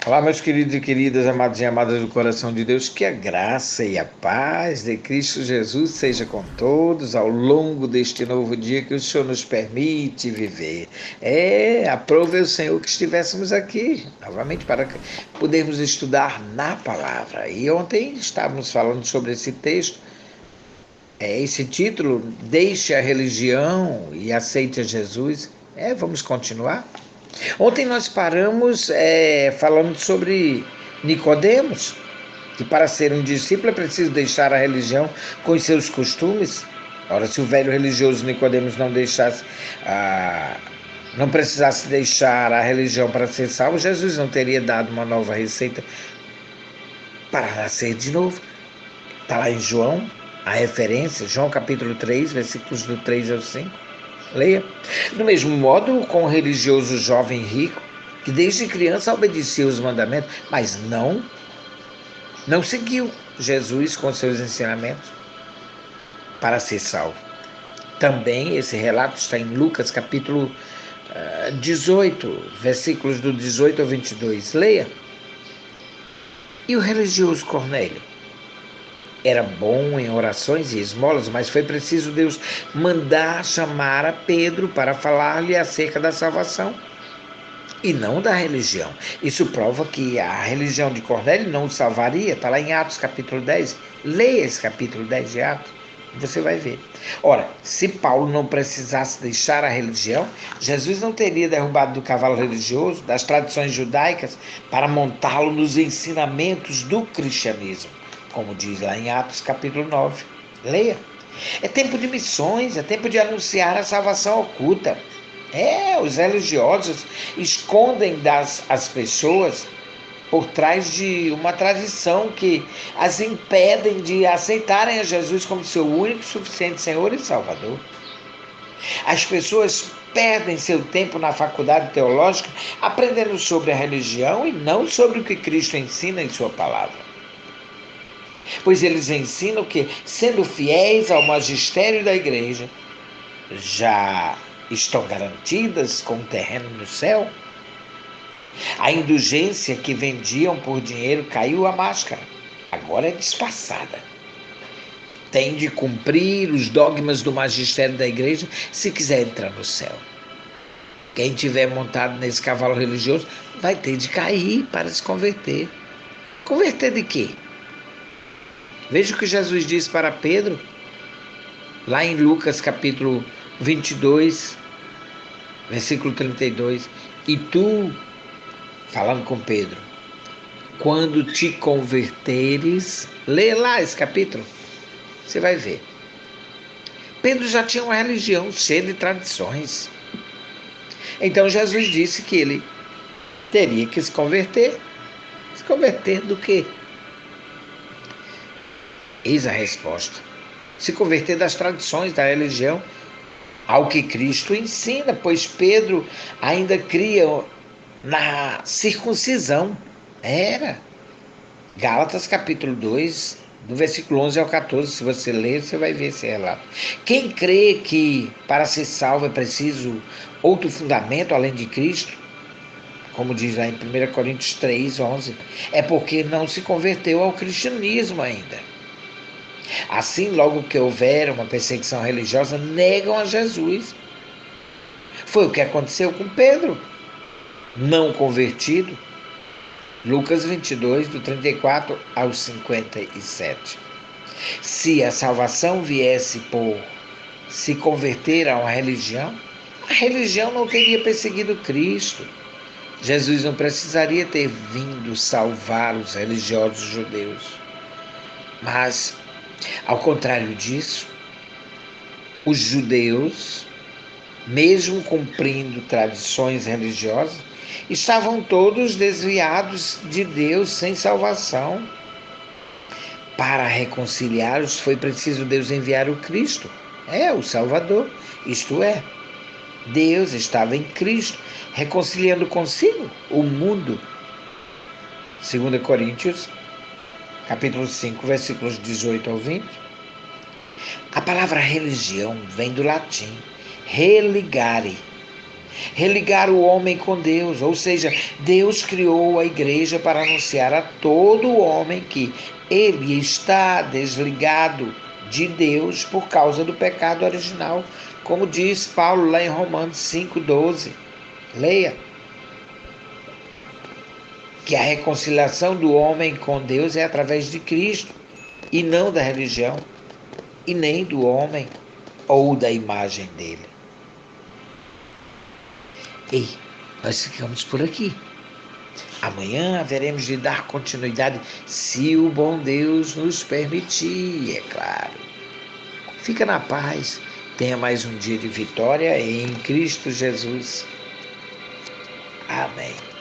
Olá, meus queridos e queridas, amados e amadas do coração de Deus, que a graça e a paz de Cristo Jesus seja com todos ao longo deste novo dia que o Senhor nos permite viver. Aprove o Senhor que estivéssemos aqui, novamente, para podermos estudar na palavra. E ontem estávamos falando sobre esse texto, esse título, Deixe a religião e aceite a Jesus. Vamos continuar? Ontem nós paramos falando sobre Nicodemos, que para ser um discípulo é preciso deixar a religião com os seus costumes. Ora, se o velho religioso Nicodemos não precisasse deixar a religião para ser salvo, Jesus não teria dado uma nova receita para nascer de novo. Está lá em João, a referência, João capítulo 3, versículos do 3 ao 5. Leia. Do mesmo modo, com o religioso jovem rico, que desde criança obedecia os mandamentos, mas não seguiu Jesus com seus ensinamentos para ser salvo. Também esse relato está em Lucas capítulo 18, versículos do 18 ao 22. Leia. E o religioso Cornélio? Era bom em orações e esmolas, mas foi preciso Deus mandar chamar a Pedro para falar-lhe acerca da salvação e não da religião. Isso prova que a religião de Cornélio não o salvaria. Está lá em Atos capítulo 10. Leia esse capítulo 10 de Atos, você vai ver. Ora, se Paulo não precisasse deixar a religião, Jesus não teria derrubado do cavalo religioso, das tradições judaicas, para montá-lo nos ensinamentos do cristianismo, como diz lá em Atos capítulo 9. Leia. É tempo de missões, é tempo de anunciar a salvação oculta. Os religiosos escondem as pessoas por trás de uma tradição que as impedem de aceitarem a Jesus como seu único, suficiente Senhor e Salvador. As pessoas perdem seu tempo na faculdade teológica aprendendo sobre a religião e não sobre o que Cristo ensina em sua palavra. Pois eles ensinam que, sendo fiéis ao magistério da igreja, já estão garantidas com um terreno no céu. A indulgência que vendiam por dinheiro caiu a máscara, agora é disfarçada. Tem de cumprir os dogmas do magistério da igreja se quiser entrar no céu. Quem tiver montado nesse cavalo religioso vai ter de cair para se converter. Converter de quê? Veja o que Jesus disse para Pedro, lá em Lucas capítulo 22, versículo 32. E tu, falando com Pedro, quando te converteres, lê lá esse capítulo, você vai ver. Pedro já tinha uma religião cheia de tradições. Então Jesus disse que ele teria que se converter. Se converter do quê? Eis a resposta. Se converter das tradições da religião ao que Cristo ensina, pois Pedro ainda cria na circuncisão. Gálatas capítulo 2, do versículo 11 ao 14, se você ler, você vai ver esse relato. Quem crê que para ser salvo é preciso outro fundamento além de Cristo, como diz lá em 1 Coríntios 3, 11, é porque não se converteu ao cristianismo ainda. Assim, logo que houver uma perseguição religiosa, negam a Jesus. Foi o que aconteceu com Pedro, não convertido. Lucas 22, do 34 ao 57. Se a salvação viesse por se converter a uma religião, a religião não teria perseguido Cristo. Jesus não precisaria ter vindo salvar os religiosos judeus. Mas, ao contrário disso, os judeus, mesmo cumprindo tradições religiosas, estavam todos desviados de Deus sem salvação. Para reconciliá-los foi preciso Deus enviar o Cristo, o Salvador, isto é, Deus estava em Cristo, reconciliando consigo o mundo. 2 Coríntios, capítulo 5, versículos 18 ao 20. A palavra religião vem do latim religare, Religar o homem com Deus, ou seja, Deus criou a igreja para anunciar a todo homem que ele está desligado de Deus por causa do pecado original, como diz Paulo lá em Romanos 5,12. Leia. Que a reconciliação do homem com Deus é através de Cristo, e não da religião, e nem do homem ou da imagem dele. Ei, nós ficamos por aqui. Amanhã haveremos de dar continuidade, se o bom Deus nos permitir, é claro. Fica na paz, tenha mais um dia de vitória em Cristo Jesus. Amém.